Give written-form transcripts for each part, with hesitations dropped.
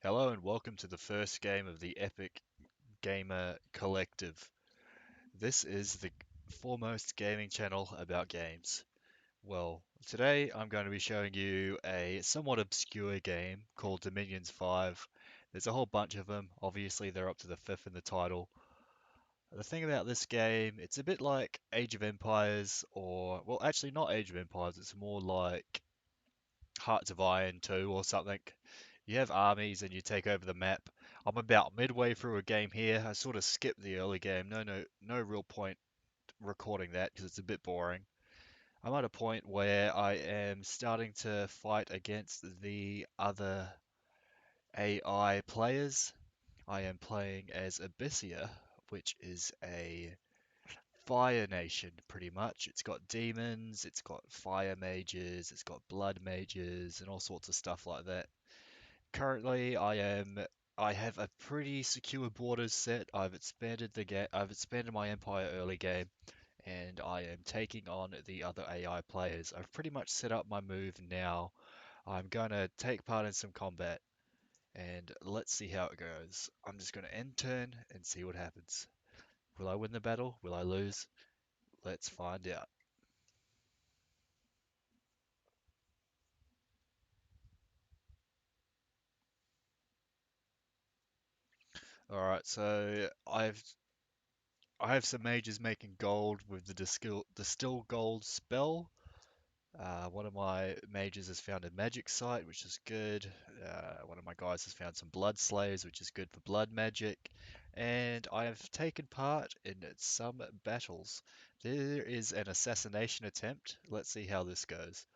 Hello and welcome to the first game of the Epic Gamer Collective. This is the foremost gaming channel about games. Well, today I'm going to be showing you a somewhat obscure game called Dominions 5. There's a whole bunch of them. Obviously, they're up to the fifth in the title. The thing about this game, it's a bit like Age of Empires, or, well, actually, not Age of Empires, it's more like Hearts of Iron 2 or something. You have armies and you take over the map. I'm about midway through a game here. I sort of skipped the early game. No real point recording that because it's a bit boring. I'm at a point where I am starting to fight against the other AI players. I am playing as Abyssia, which is a fire nation pretty much. It's got demons, it's got fire mages, it's got blood mages, and all sorts of stuff like that. Currently, I have a pretty secure borders set. I've expanded my empire early game, and I am taking on the other AI players. I've pretty much set up my move now. I'm gonna take part in some combat, and let's see how it goes. I'm just gonna end turn and see what happens. Will I win the battle? Will I lose? Let's find out. All right, so I have some mages making gold with the distill gold spell. One of my mages has found a magic site, which is good. One of my guys has found some blood slaves, which is good for blood magic. And I have taken part in some battles. There is an assassination attempt. Let's see how this goes.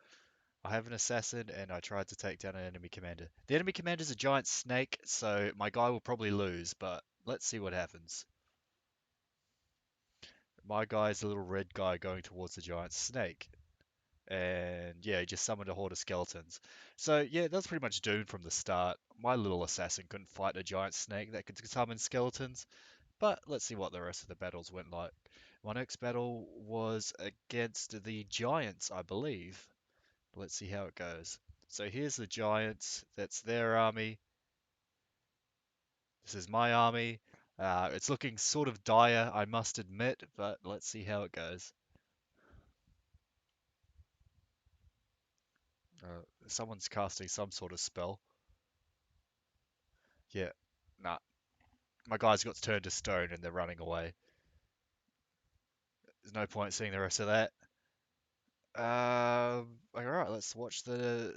I have an assassin and I tried to take down an enemy commander. The enemy commander is a giant snake, so my guy will probably lose, but let's see what happens. My guy is a little red guy going towards the giant snake. And yeah, he just summoned a horde of skeletons. So yeah, that's pretty much doomed from the start. My little assassin couldn't fight a giant snake that could summon skeletons, but let's see what the rest of the battles went like. My next battle was against the giants, I believe. Let's see how it goes. So here's the giants. That's their army. This is my army. It's looking sort of dire, I must admit, but let's see how it goes. Someone's casting some sort of spell. Yeah, nah, my guys got turned to stone and they're running away. There's no point seeing the rest of that. All right, let's watch the.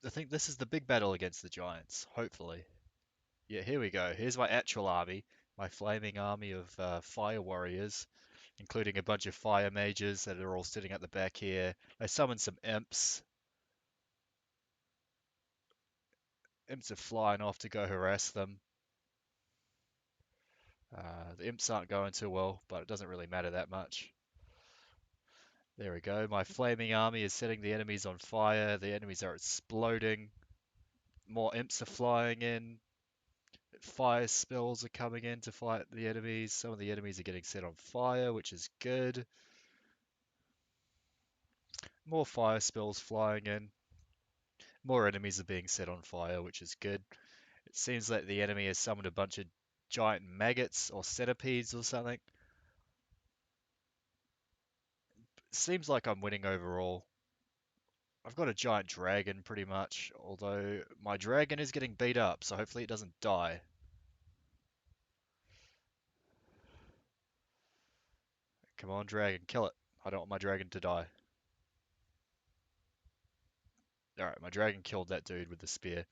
I think this is the big battle against the Giants. Hopefully, yeah. Here we go. Here's my actual army, my flaming army of fire warriors, including a bunch of fire mages that are all sitting at the back here. I summoned some imps. Imps are flying off to go harass them. The imps aren't going too well, but it doesn't really matter that much. There we go. My flaming army is setting the enemies on fire. The enemies are exploding. More imps are flying in. Fire spells are coming in to fight the enemies. Some of the enemies are getting set on fire, which is good. More fire spells flying in. More enemies are being set on fire, which is good. It seems like the enemy has summoned a bunch of giant maggots or centipedes or something. Seems like I'm winning overall. I've got a giant dragon pretty much, although my dragon is getting beat up, so hopefully it doesn't die. Come on, dragon, kill it. I don't want my dragon to die. Alright, my dragon killed that dude with the spear.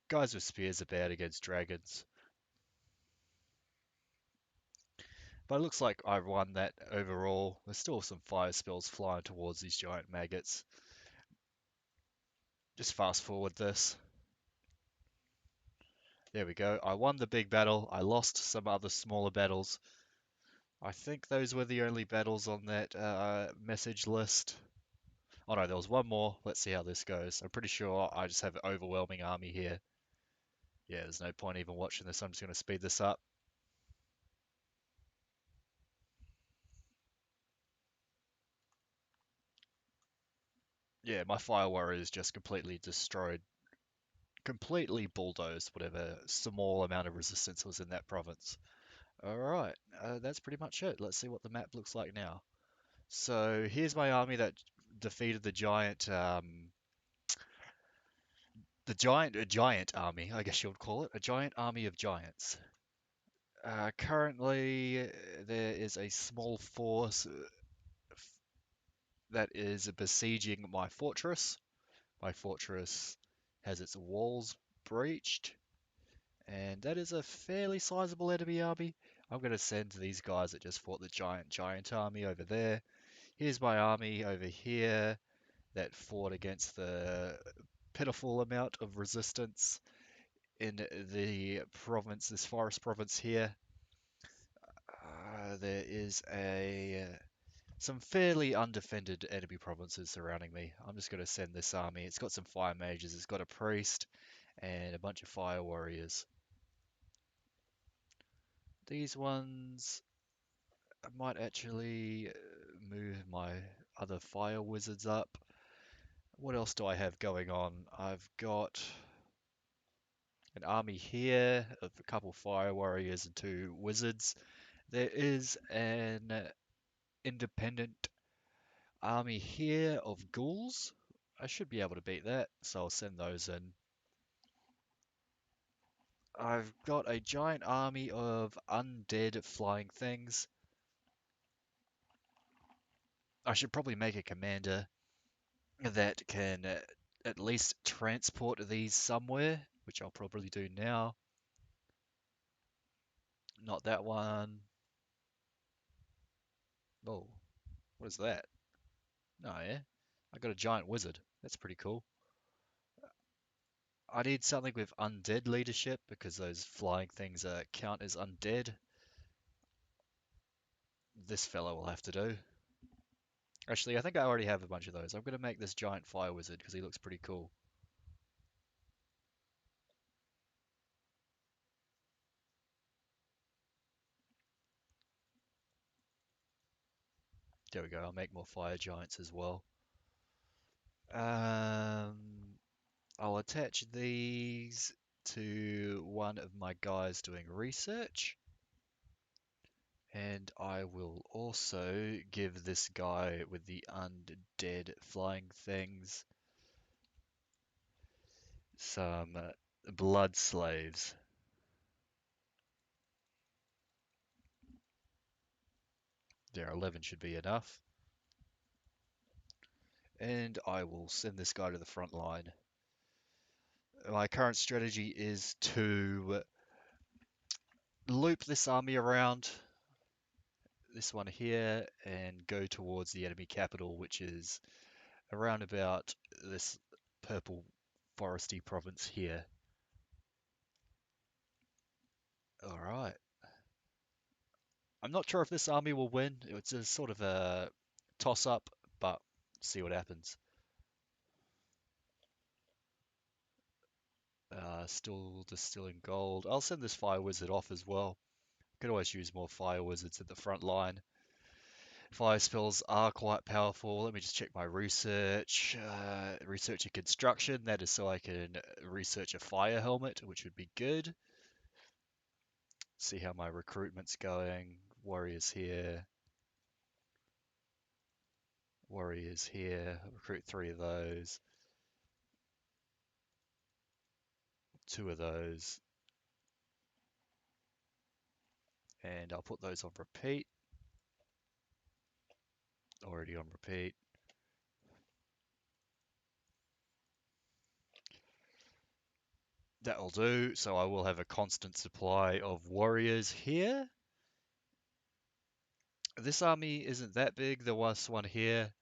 Guys with spears are bad against dragons. But it looks like I've won that overall. There's still some fire spells flying towards these giant maggots. Just fast forward this. There we go. I won the big battle. I lost some other smaller battles. I think those were the only battles on that message list. Oh no, there was one more. Let's see how this goes. I'm pretty sure I just have an overwhelming army here. Yeah, there's no point even watching this. I'm just going to speed this up. Yeah, my fire warriors just completely destroyed completely bulldozed whatever small amount of resistance was in that province. Alright, that's pretty much it. Let's see what the map looks like now. So here's my army that defeated a giant army, I guess you would call it, a giant army of giants. Currently, there is a small force that is besieging my fortress. My fortress has its walls breached, and that is a fairly sizable enemy army. I'm going to send these guys that just fought the giant army over there. Here's my army over here that fought against the pitiful amount of resistance in the province, this forest province here. There is a some fairly undefended enemy provinces surrounding me. I'm just going to send this army. It's got some fire mages, it's got a priest, and a bunch of fire warriors. These ones, I might actually move my other fire wizards up. What else do I have going on? I've got an army here of a couple fire warriors and two wizards. There is an independent army here of ghouls. I should be able to beat that, so I'll send those in. I've got a giant army of undead flying things. I should probably make a commander that can at least transport these somewhere, which I'll probably do now. Not that one. Oh, what is that? Oh, yeah. I got a giant wizard. That's pretty cool. I need something with undead leadership because those flying things count as undead. This fellow will have to do. Actually, I think I already have a bunch of those. I'm going to make this giant fire wizard because he looks pretty cool. There we go. I'll make more fire giants as well. Um, I'll attach these to one of my guys doing research. And I will also give this guy with the undead flying things some blood slaves. There, 11 should be enough. And I will send this guy to the front line. My current strategy is to loop this army around, this one here, and go towards the enemy capital, which is around about this purple foresty province here. Alright. I'm not sure if this army will win. It's a sort of a toss-up, but see what happens. Still distilling gold. I'll send this fire wizard off as well. Could always use more fire wizards at the front line. Fire spells are quite powerful. Let me just check my research. Research and construction. That is so I can research a fire helmet, which would be good. See how my recruitment's going. Warriors here. Warriors here. Recruit 3 of those. 2 of those. And I'll put those on repeat. Already on repeat. That'll do. So I will have a constant supply of warriors here. This army isn't that big. There was one here.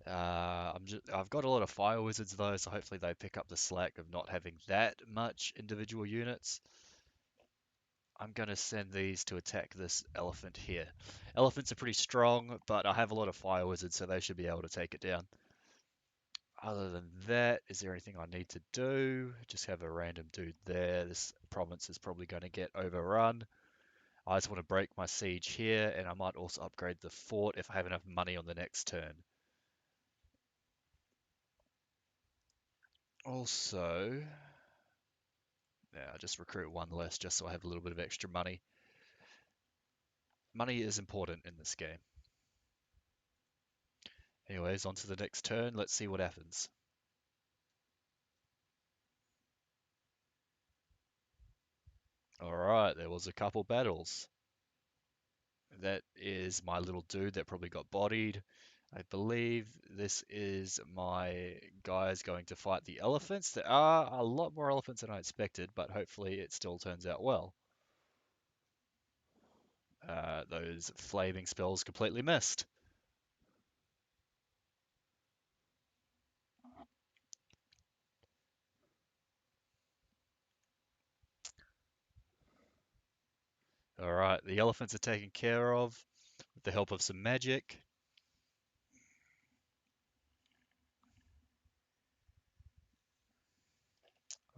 I've got a lot of fire wizards though, so hopefully they pick up the slack of not having that much individual units. I'm going to send these to attack this elephant here. Elephants are pretty strong, but I have a lot of fire wizards, so they should be able to take it down. Other than that, is there anything I need to do? Just have a random dude there. This province is probably going to get overrun. I just want to break my siege here, and I might also upgrade the fort if I have enough money on the next turn. Also, Yeah, I'll just recruit one less just so I have a little bit of extra money. Money is important in this game. Anyways, on to the next turn. Let's see what happens. Alright, there was a couple battles. That is my little dude that probably got bodied. I believe this is my guys going to fight the elephants. There are a lot more elephants than I expected, but hopefully it still turns out well. Those flaming spells completely missed. Alright, the elephants are taken care of with the help of some magic.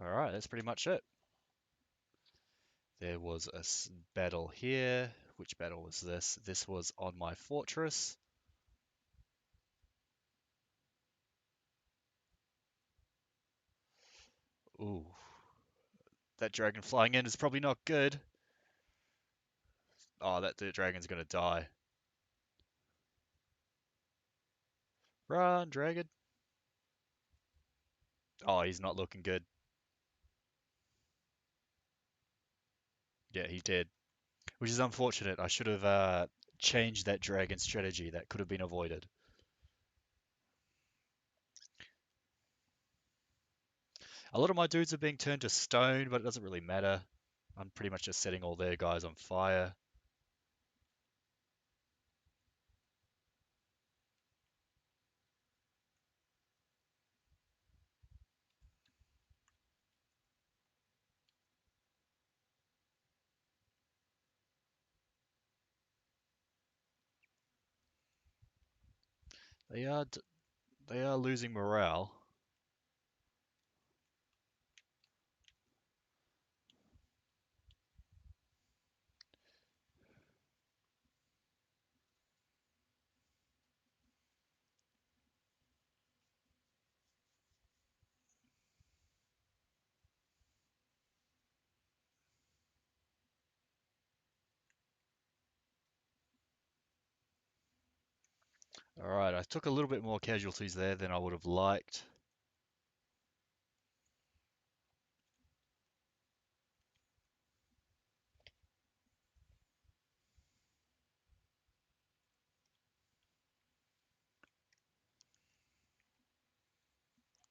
Alright, that's pretty much it. There was a battle here. Which battle was this? This was on my fortress. Ooh, that dragon flying in is probably not good. Oh, the dragon's gonna die. Run, dragon. Oh, he's not looking good. Yeah, he did. Which is unfortunate. I should have changed that dragon strategy. That could have been avoided. A lot of my dudes are being turned to stone, but it doesn't really matter. I'm pretty much just setting all their guys on fire. They are they are losing morale. All right, I took a little bit more casualties there than I would have liked.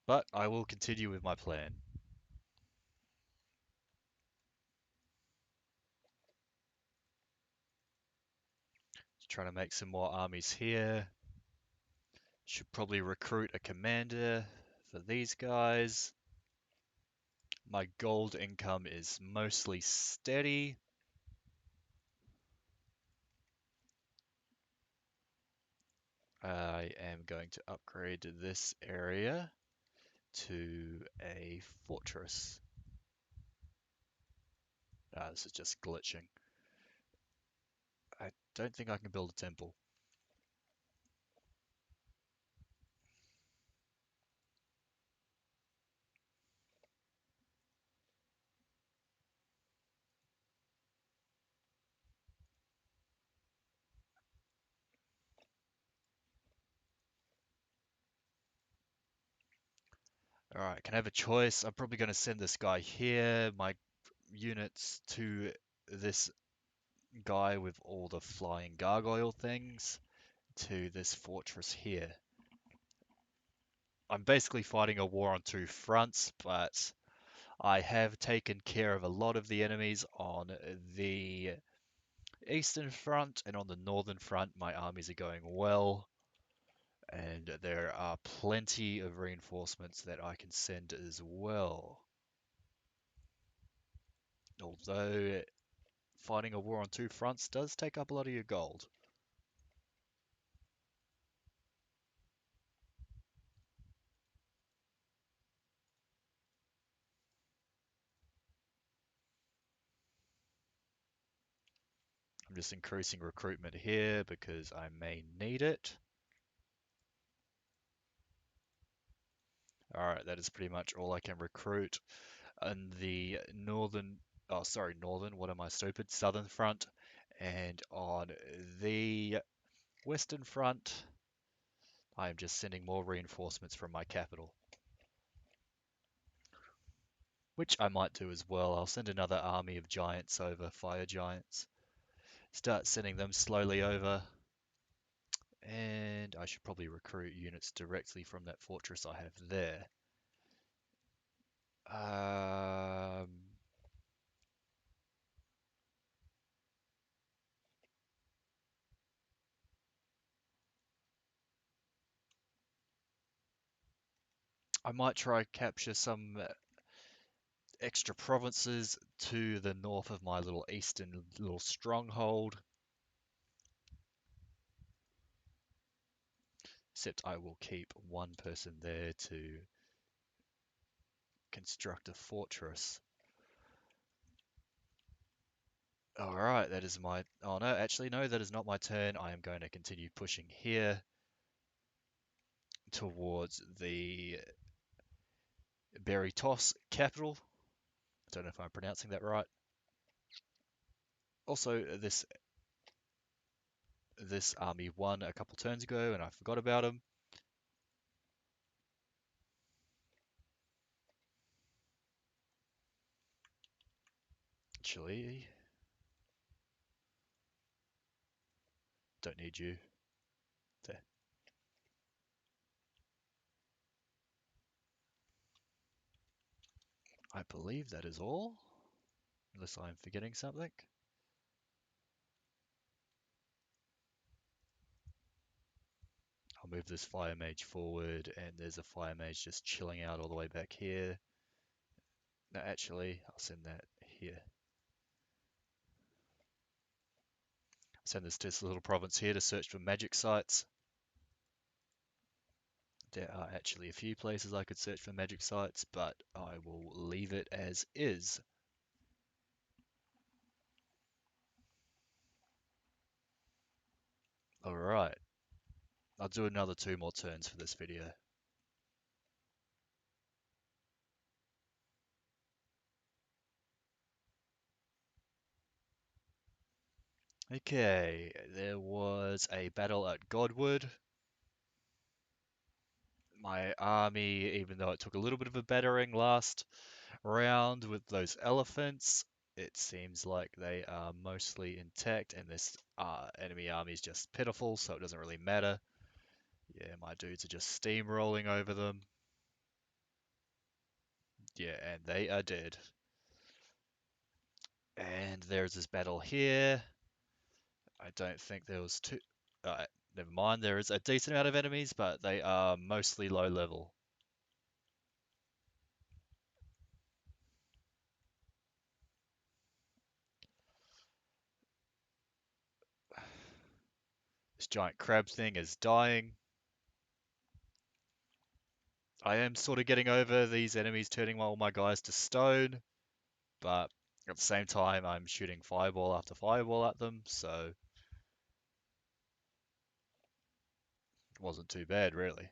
But I will continue with my plan. Just trying to make some more armies here. Should probably recruit a commander for these guys. My gold income is mostly steady. I am going to upgrade this area to a fortress. Ah, this is just glitching. I don't think I can build a temple. Alright, can I have a choice? I'm probably going to send this guy here, my units to this guy with all the flying gargoyle things, to this fortress here. I'm basically fighting a war on two fronts, but I have taken care of a lot of the enemies on the eastern front, and on the northern front my armies are going well, and there are plenty of reinforcements that I can send as well. Although fighting a war on two fronts does take up a lot of your gold. I'm just increasing recruitment here because I may need it. Alright, that is pretty much all I can recruit. on the northern, oh sorry, northern, what am I stupid? Southern front, and on the western front, I am just sending more reinforcements from my capital, which I might do as well. I'll send another army of giants over, fire giants, start sending them slowly over, and I should probably recruit units directly from that fortress I have there. Um, I might try capture some extra provinces to the north of my little eastern little stronghold. Except I will keep one person there to construct a fortress. Alright, that is my... Oh no, actually no, that is not my turn. I am going to continue pushing here towards the Beritos capital. I don't know if I'm pronouncing that right. Also, this army won a couple turns ago and I forgot about him. Actually, don't need you. There. I believe that is all, unless I'm forgetting something. I'll move this fire mage forward, and there's a fire mage just chilling out all the way back here. No, actually, I'll send that here. Send this to this little province here to search for magic sites. There are actually a few places I could search for magic sites, but I will leave it as is. Alright, I'll do another 2 more turns for this video. Okay, there was a battle at Godwood. My army, even though it took a little bit of a battering last round with those elephants, it seems like they are mostly intact, and this enemy army is just pitiful, so it doesn't really matter. Yeah, my dudes are just steamrolling over them. Yeah, and they are dead. And there's this battle here. I don't think there was too... never mind, there is a decent amount of enemies, but they are mostly low level. This giant crab thing is dying. I am sort of getting over these enemies turning all my guys to stone, but at the same time, I'm shooting fireball after fireball at them, so it wasn't too bad, really.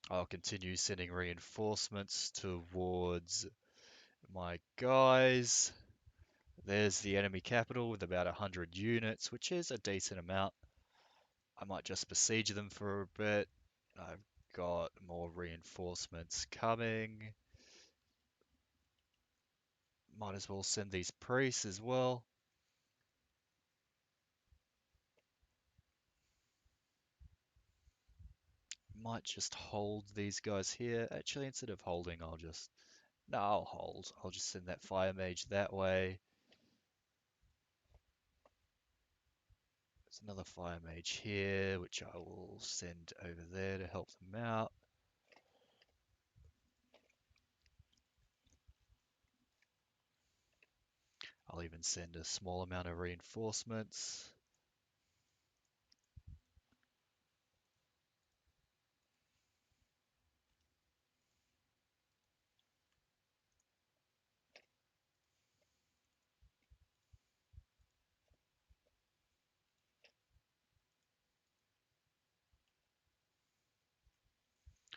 I'll continue sending reinforcements towards my guys. There's the enemy capital with about 100 units, which is a decent amount. I might just besiege them for a bit. I've got more reinforcements coming. Might as well send these priests as well. Might just hold these guys here. Actually, instead of holding, I'll just... No, I'll hold. I'll just send that fire mage that way. There's another fire mage here, which I will send over there to help them out. I'll even send a small amount of reinforcements.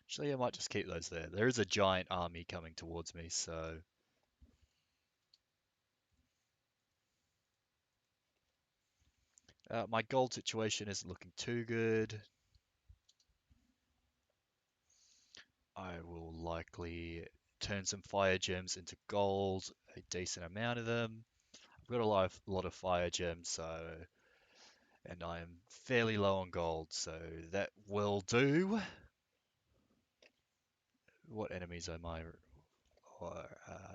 Actually, I might just keep those there. There is a giant army coming towards me, so my gold situation isn't looking too good. I will likely turn some fire gems into gold, a decent amount of them. I've got a lot of fire gems, so and I'm fairly low on gold, so that will do. What enemies am I or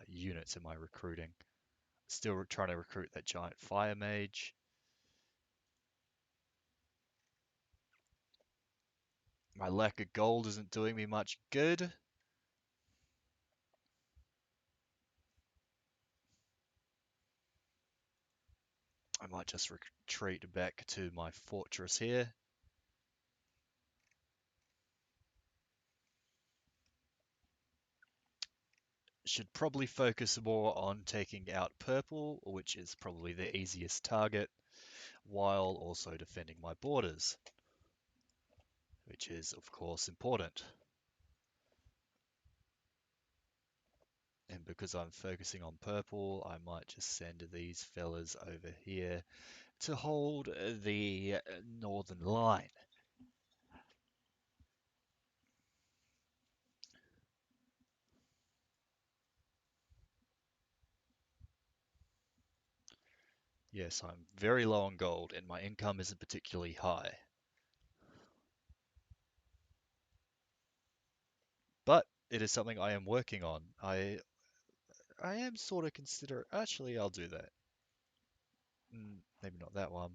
units am I recruiting? Still trying to recruit that giant fire mage. My lack of gold isn't doing me much good. I might just retreat back to my fortress here. Should probably focus more on taking out purple, which is probably the easiest target, while also defending my borders, which is of course important. And because I'm focusing on purple, I might just send these fellas over here to hold the northern line. Yes, I'm very low on gold and my income isn't particularly high. But it is something I am working on. I am sort of consider actually I'll do that. Maybe not that one.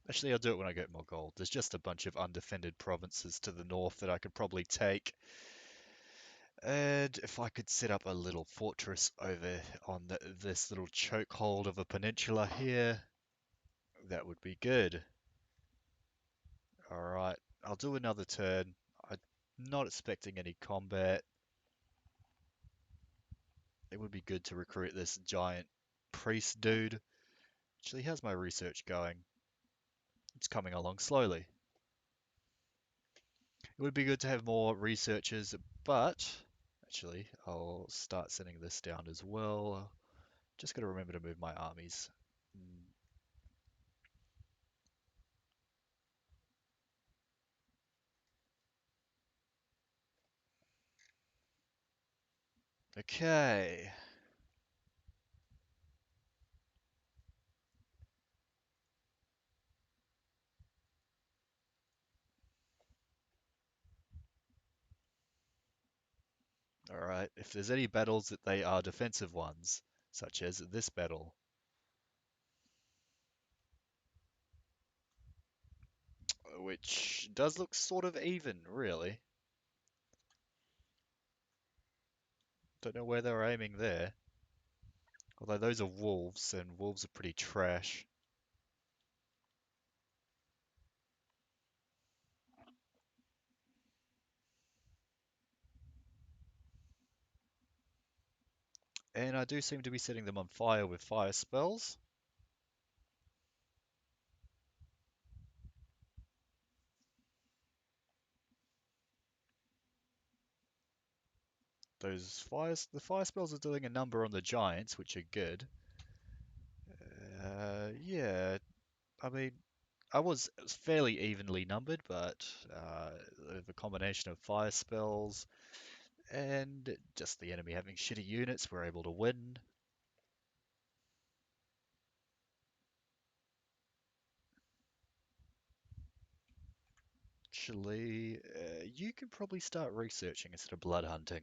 Actually, I'll do it when I get more gold. There's just a bunch of undefended provinces to the north that I could probably take. And if I could set up a little fortress over on this little chokehold of a peninsula here, that would be good. Alright, I'll do another turn. I'm not expecting any combat. It would be good to recruit this giant priest dude. Actually, how's my research going? It's coming along slowly. It would be good to have more researchers, but actually, I'll start sending this down as well. Just got to remember to move my armies. Mm, Okay. Alright, if there's any battles that they are defensive ones, such as this battle, which does look sort of even, really. Don't know where they're aiming there. Although those are wolves, and wolves are pretty trash. And I do seem to be setting them on fire with fire spells. The fire spells are doing a number on the giants, which are good. Yeah, I mean, it was fairly evenly numbered, but the combination of fire spells and just the enemy having shitty units, we're able to win. Actually, you can probably start researching instead of blood hunting.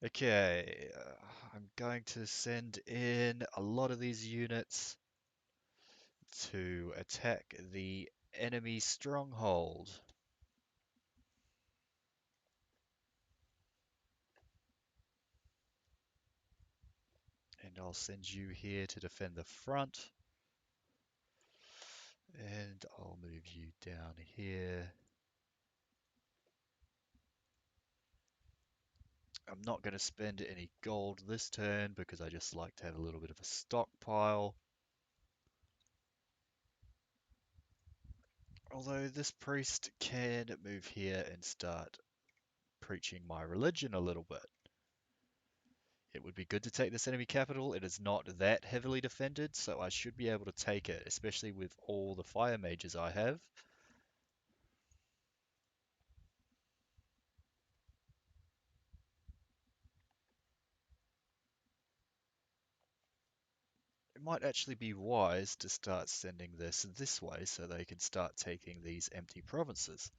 Okay, I'm going to send in a lot of these units to attack the enemy stronghold. And I'll send you here to defend the front. And I'll move you down here. I'm not going to spend any gold this turn because I just like to have a little bit of a stockpile. Although this priest can move here and start preaching my religion a little bit. It would be good to take this enemy capital. It is not that heavily defended, so I should be able to take it, especially with all the fire mages I have. It might actually be wise to start sending this way so they can start taking these empty provinces.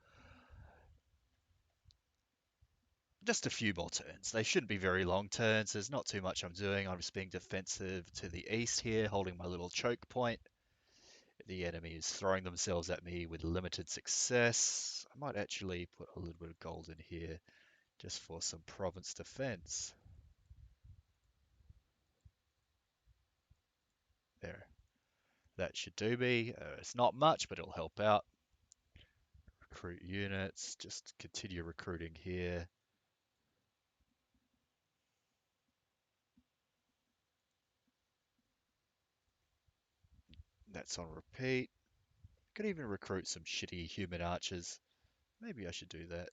Just a few more turns. They shouldn't be very long turns. There's not too much I'm doing. I'm just being defensive to the east here, holding my little choke point. The enemy is throwing themselves at me with limited success. I might actually put a little bit of gold in here just for some province defense. There. That should do me. It's not much, but it'll help out. Recruit units. Just continue recruiting here. That's on repeat. Could even recruit some shitty human archers. Maybe I should do that.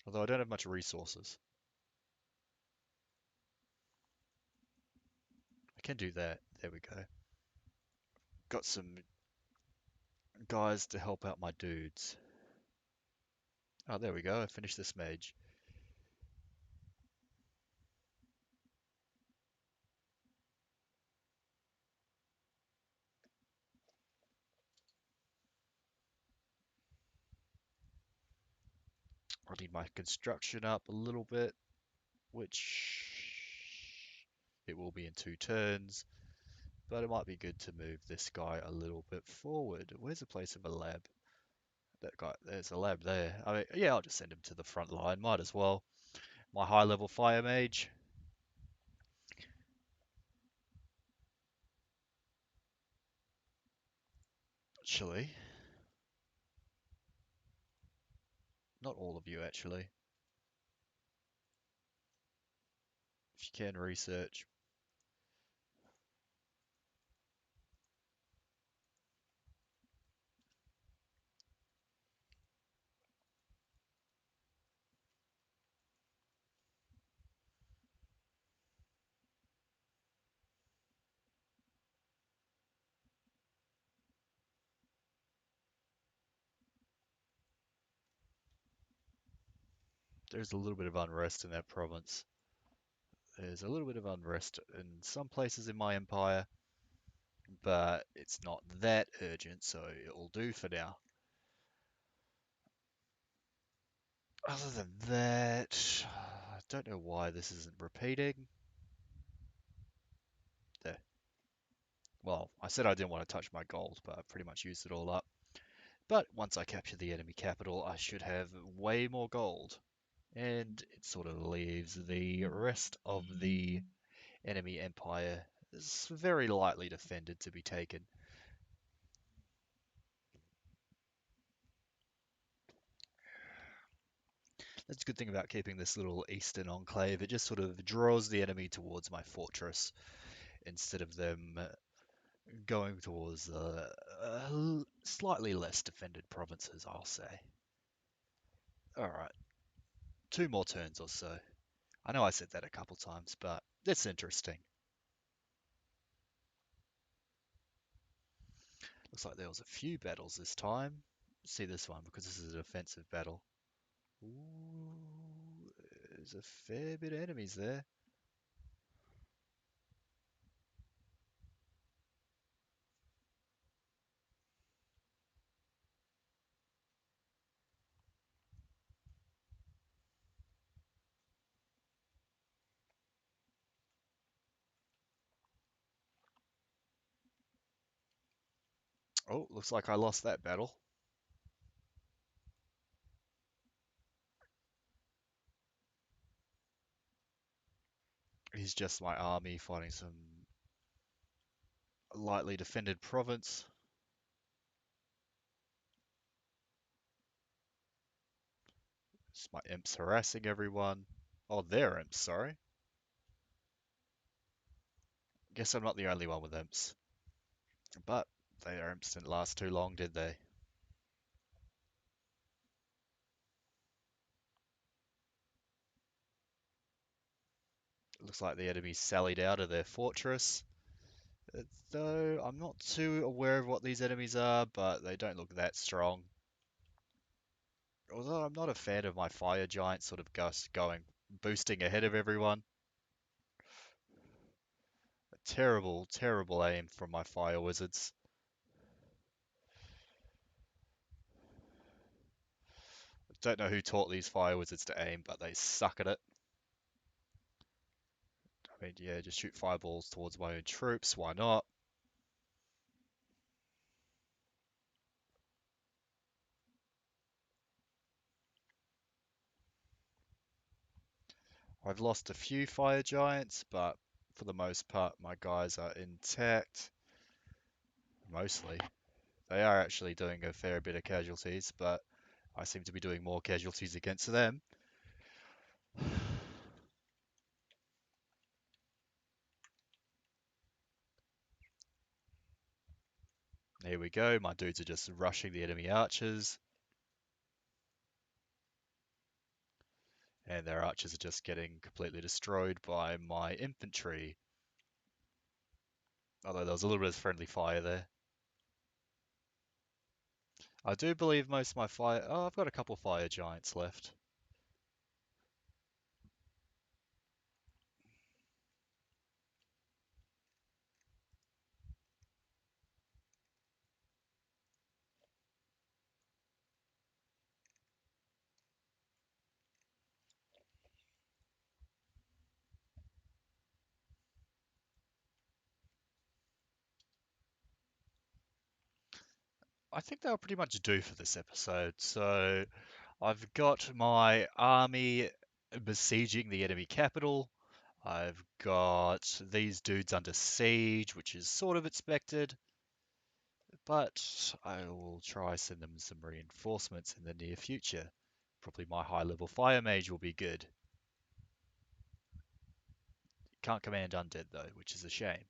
Although I don't have much resources. I can do that. There we go. Got some guys to help out my dudes. Oh, there we go. I finished this mage. I need my construction up a little bit, which it will be in 2 turns. But it might be good to move this guy a little bit forward. Where's the place of a lab? That guy, there's a lab there. I mean, yeah, I'll just send him to the front line. Might as well. My high level fire mage. Actually, not all of you actually. If you can research. There's a little bit of unrest in that province. There's a little bit of unrest in some places in my empire, but it's not that urgent, so it'll do for now. Other than that, I don't know why this isn't repeating. There. Well, I said I didn't want to touch my gold, but I pretty much used it all up. But once I capture the enemy capital, I should have way more gold. And it sort of leaves the rest of the enemy empire is very lightly defended to be taken. That's a good thing about keeping this little eastern enclave. It just sort of draws the enemy towards my fortress instead of them going towards slightly less defended provinces, I'll say. Alright, 2 more turns or so. I know I said that a couple times, but it's interesting. Looks like there was a few battles this time. See this one because this is a defensive battle. Ooh, there's a fair bit of enemies there. Oh, looks like I lost that battle. He's just my army fighting some lightly defended province. Just my imps harassing everyone. Oh, they're imps, sorry. Guess I'm not the only one with imps. But their imps didn't last too long, did they? Looks like the enemies sallied out of their fortress. Though I'm not too aware of what these enemies are, but they don't look that strong. Although I'm not a fan of my fire giant sort of boosting ahead of everyone. A terrible, terrible aim from my fire wizards. Don't know who taught these fire wizards to aim, but they suck at it. I mean, yeah, just shoot fireballs towards my own troops. Why not? I've lost a few fire giants, but for the most part, my guys are intact. Mostly. They are actually doing a fair bit of casualties, but I seem to be doing more casualties against them. Here we go. My dudes are just rushing the enemy archers, and their archers are just getting completely destroyed by my infantry. Although there was a little bit of friendly fire there. I do believe most of my fire... Oh, I've got a couple fire giants left. I think they'll pretty much do for this episode. So I've got my army besieging the enemy capital. I've got these dudes under siege, which is sort of expected, but I will try send them some reinforcements in the near future. Probably my high level fire mage will be good. Can't command undead though, which is a shame.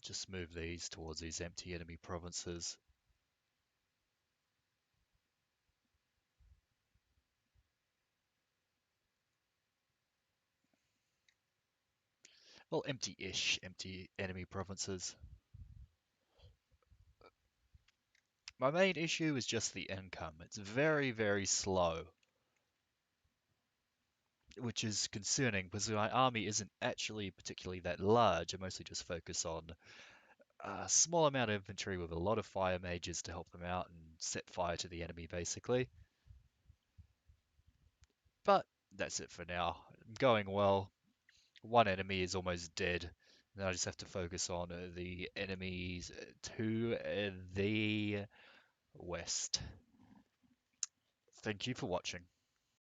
Just move these towards these empty enemy provinces. Well, empty-ish, empty enemy provinces. My main issue is just the income. It's very, very slow, which is concerning because my army isn't actually particularly that large. I mostly just focus on a small amount of infantry with a lot of fire mages to help them out and set fire to the enemy, basically. But that's it for now. Going well. One enemy is almost dead. Now I just have to focus on the enemies to the west. Thank you for watching.